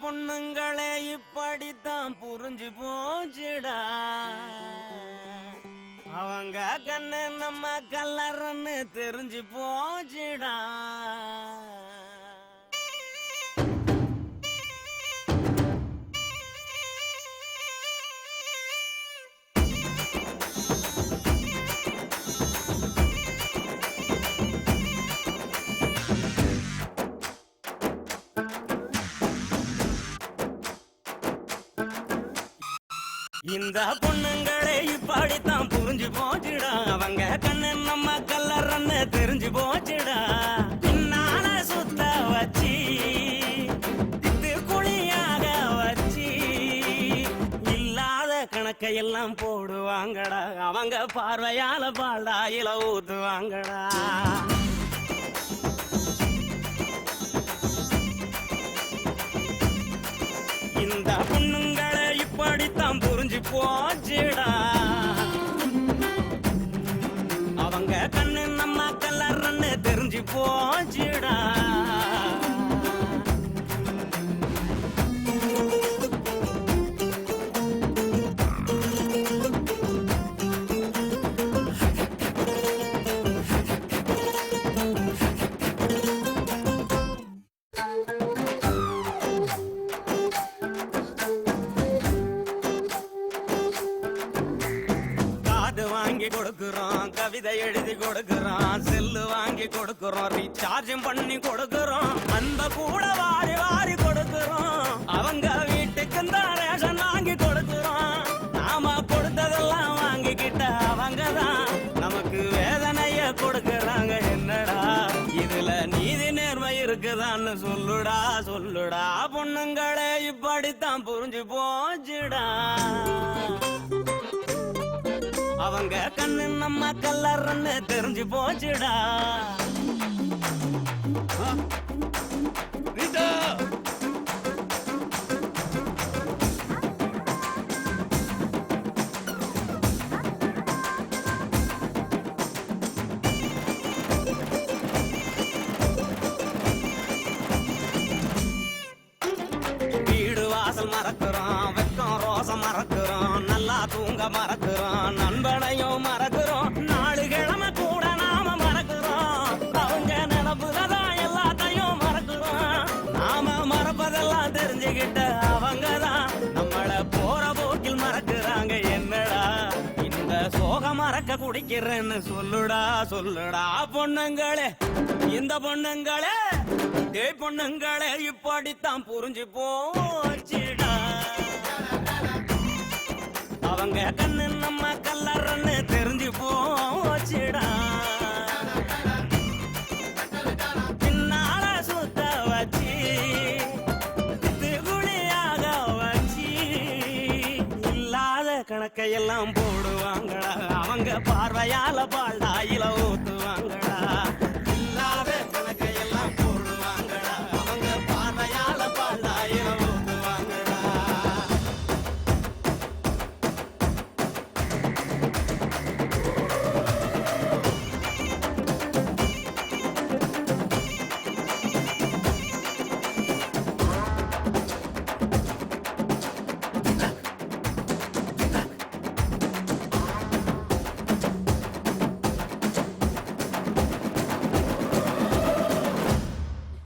பொண்ணுங்களே இப்படித்தான் புரிஞ்சு போச்சுடா. அவங்க கண்ணு நம்ம கல்லறன்னு தெரிஞ்சு போச்சுடா. இந்த பொண்ணுங்களே இப்படித்தான் புரிஞ்சு போச்சுடா. அவங்க கண்ணு நம்ம கல்லறன்னு தெரிஞ்சு போச்சுடா. பின்னால சுத்த வச்சு இது குழியாக வச்சு இல்லாத கணக்கையெல்லாம் போடுவாங்கடா. அவங்க பார்வையால பால்டாயில ஊத்துவாங்கடா. இந்த பொண்ணுங்களை இப்படித்தான் புரிஞ்சு போச்சுடா. அவங்க கண்ணு நம்ம கல்லறன்னு தெரிஞ்சு போச்சுடா. வாங்கி கொடுக்கிறோம், கவிதை எழுதி கொடுக்கிறோம், செல்லு வாங்கி கொடுக்கிறோம், ரீசார்ஜும் பண்ணி கொடுக்கிறோம், அந்த கூட வாரி வாரி கொடுக்கிறோம். அவங்க வீட்டுக்கு தான் ரேஷன் வாங்கி கொடுக்கிறோம். நாம கொடுத்ததெல்லாம் வாங்கிக்கிட்ட அவங்கதான் நமக்கு வேதனைய கொடுக்கறாங்க. என்னடா இதுல நீதி நேர்மை இருக்குதான்னு சொல்லுடா சொல்லுடா. பொண்ணுங்களே இப்படித்தான் புரிஞ்சு போச்சுடா. அவங்க கண்ணு நம்ம கல்லறன்னு தெரிஞ்சு போச்சுடா. வீடு வாசல் மறக்கிறோம், வெக்கம் ரோசம் மறக்கிறோம், நல்லா தூங்க மறக்கிறோம், நண்பனையும் மறக்கிறோம், நாலு கிழமை கூட நாம மறக்கிறோம். அவங்க நினப்புலதான் எல்லாத்தையும் மறக்கிறோம். நாம மறப்பதெல்லாம் தெரிஞ்சுக்கிட்ட அவங்கதான் நம்மள போற போக்கில் மறக்கிறாங்க. என்னடா இந்த சோக மறக்க குடிக்கிறேன்னு சொல்லுடா சொல்லுடா. பொண்ணுங்களே இந்த பொண்ணுங்களே பொண்ணுங்களே இப்படித்தான் புரிஞ்சு போச்சுடா. அவங்க கண்ணு நம்ம கல்லறன்னு தெரிஞ்சு போச்சுடா. பின்னால சுத்த வச்சு குழியாக வச்சு இல்லாத கணக்கையெல்லாம் போடுவாங்கடா. அவங்க பார்வையால பால்டாயில